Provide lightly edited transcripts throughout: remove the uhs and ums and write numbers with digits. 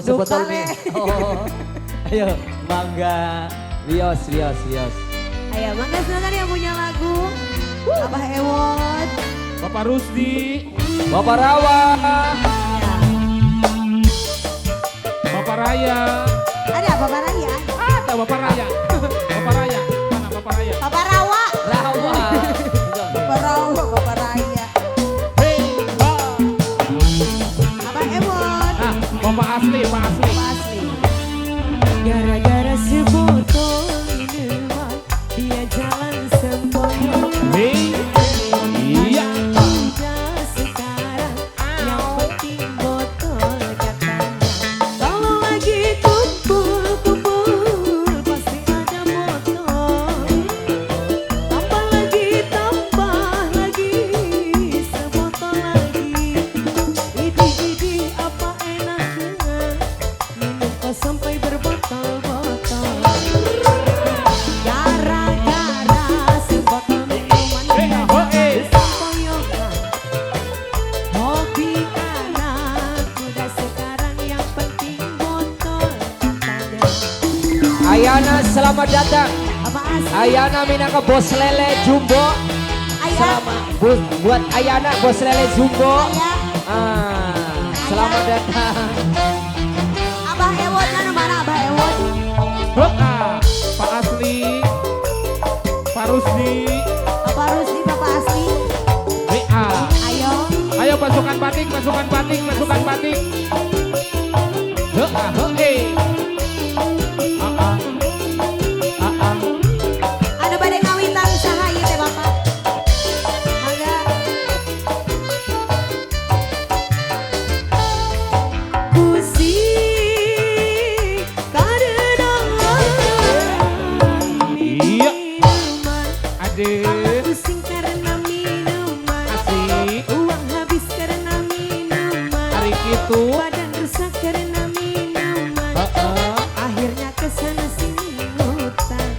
sebetulnya. Oh. Ayo, mangga. Wios. Ayo, mangga silakan yang punya lagu. Abah Ewon. Bapak Rusdi. Bapak Rawa. Bapak Raya. Ada Bapak Raya? Ada Bapak Raya. Bapak Raya. Mana Bapak Raya? Bapak Rawa. Rawa. Bapak Rawa, Bapak Raya. Hei, Abah Ewon. Bapak Asli, Pak Asli. Bapak Asli. Gara-gara sebotol minuman dia jalan sempoyong. Hei, iya. Udah sekarang yang penting botol katanya. Kalau lagi kumpul pasti ada botol. Tambah lagi sebotol lagi. Idi apa enaknya minum kok sampai berbotol-botol. Gara-gara sebotol minuman dia jalan sempoyongan. Hobi anak muda sekarang yang penting botol katanya. Ayana selamat datang. Abah Asli. Ayana Minaka Bos Lele Jumbo. Selamat buat Ayana Bos Lele Jumbo. Ayah. Selamat datang. Abah Ewon, mana Abah Ewon? Pak Asli. Pak Rusdi. Bapak Rusdi, Bapak Asli. WA. Ayo. Ayo pasukan batik. Anu bade ngawitan saha ieu teh Bapak? Mangga. Pusing karena Iya. minuman. Ade. Pusing karena minuman. Asik. Uang habis karena minuman. Hari itu. Badan rusak karena minuman. Akhirnya kesana sini ngutang.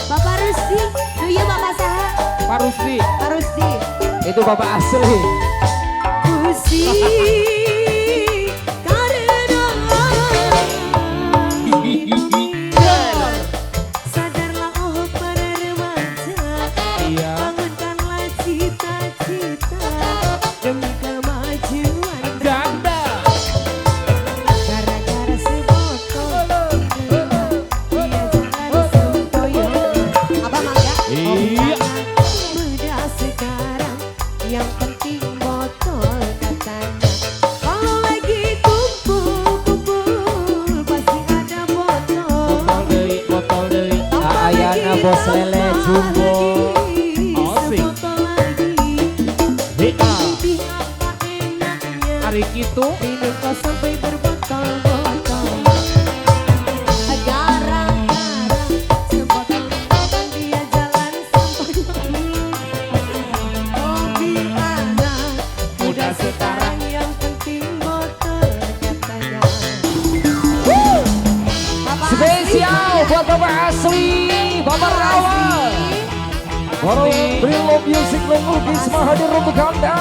Bapak Rusdi, nu ieu Bapak saha? Pak Rusdi. Pak Rusdi. Itu Bapak Asli. Pusing karena minuman. Sadarlah oh para remaja. Iya. Bangunkanlah cita-cita demi kemajuan. Janda. Gara-gara sebotol dia jalan sempoyong. Abah mangga. Iya. Muda sekarang yang penting botol katanya. Kalau lagi kumpul pasti ada botol. Botol deui. Ayana Bos Lele Jumbo. Asik. Sebotol lagi. WA. Di apa enaknya Hari itu. minum kok sampai berbotol-botol. Gara-gara sebotol minuman dia jalan sempoyong. Hobi anak muda sekarang yang penting botol katanya. Bapak Spesial buat Bapak Asli, Bapak Rawa. Baru Brillo Music Lugis hadir untuk Anda.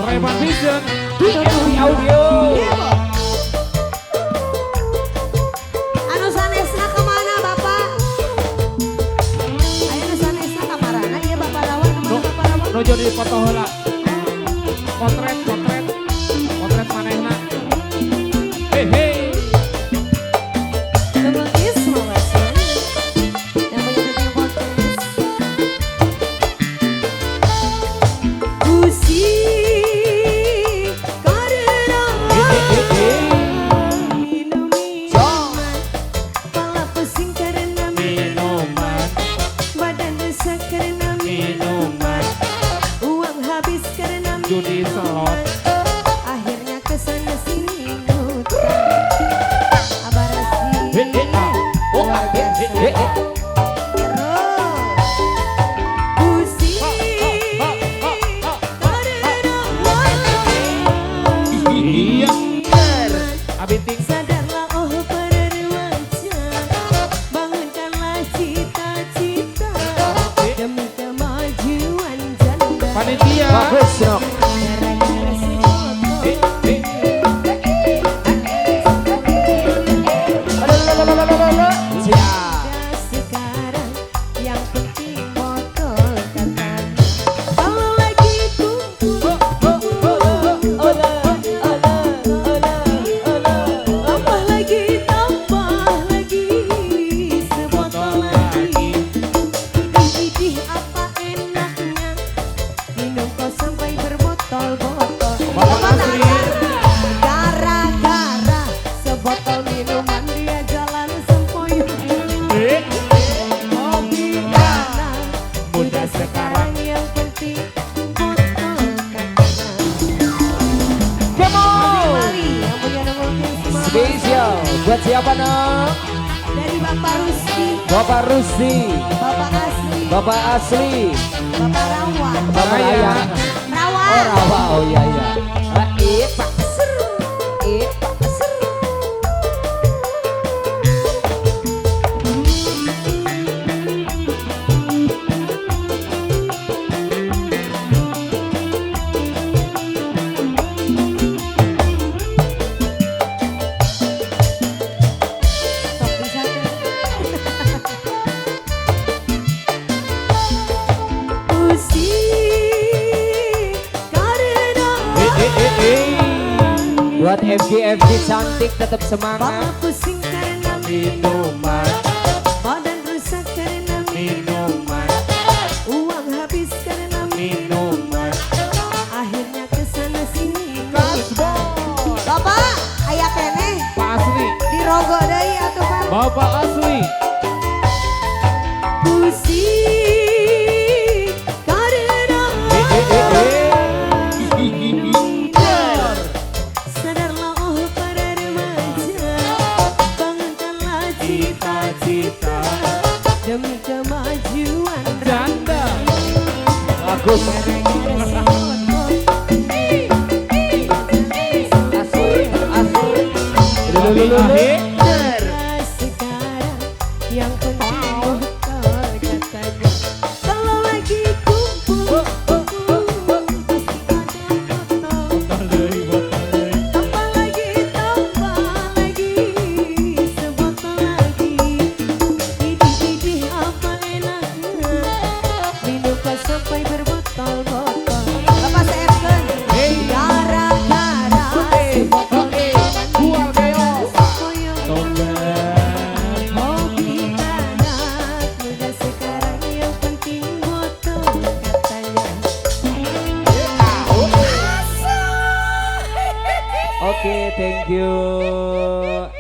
Reman Vision. BMP Audio. Anu sanesna kemana Bapak? Ayo anu sanesna kamarana ieu Bapak Rawan, kemana Bapak Rawan? Nojo di foto heula. Potret manehna. Hehe. Lugis Mawasya yang punya video podcast. Pusing karena minum minuman. Kepala pusing karena minuman. Badan rusak karena minuman. Uang habis karena Judi minuman. slot. Akhirnya kesana sini ngutang. Abah Rasdi luar biasa. Pusing Iya. karena Abiting. sadarlah oh para remaja. Bangunkanlah cita-cita demi kemajuan janda. Panitia. Bagus dong. Gara-gara si botol Spesial buat siapa nak? Dari Bapak Rusdi, Bapak Rusdi, Bapak Asli, Bapak Asli, Bapak Rawan. Bapak Raya. Rawan. Oh Rawa, oh iya iya. Pak Seru, Pak Seru. Sok bisa kan? Pusing karena Buat FG cantik tetap semangat. Bapak pusing karena Minuman, badan rusak karena minuman, uang habis karena minuman. akhirnya kesana sini. Gasbon. Bapak, ayah kene Pak Asli. di rogo deui atuh Pak. Bapak Asli. Pusing karena sadarlah oh para remaja, bangunkanlah cita-cita demi kemajuan Janda. Bagus. Sekarang yang penting botol katanya. Kalau lagi kumpul pasti ada botol. Tambah lagi sebotol lagi. Idih apa enaknya minum pas sampai berbotol-botol. Bapak seefkeun. Gara-gara sebotol Jual keos. hobi anak muda sekarang yang penting botol katanya. Oke, thank you.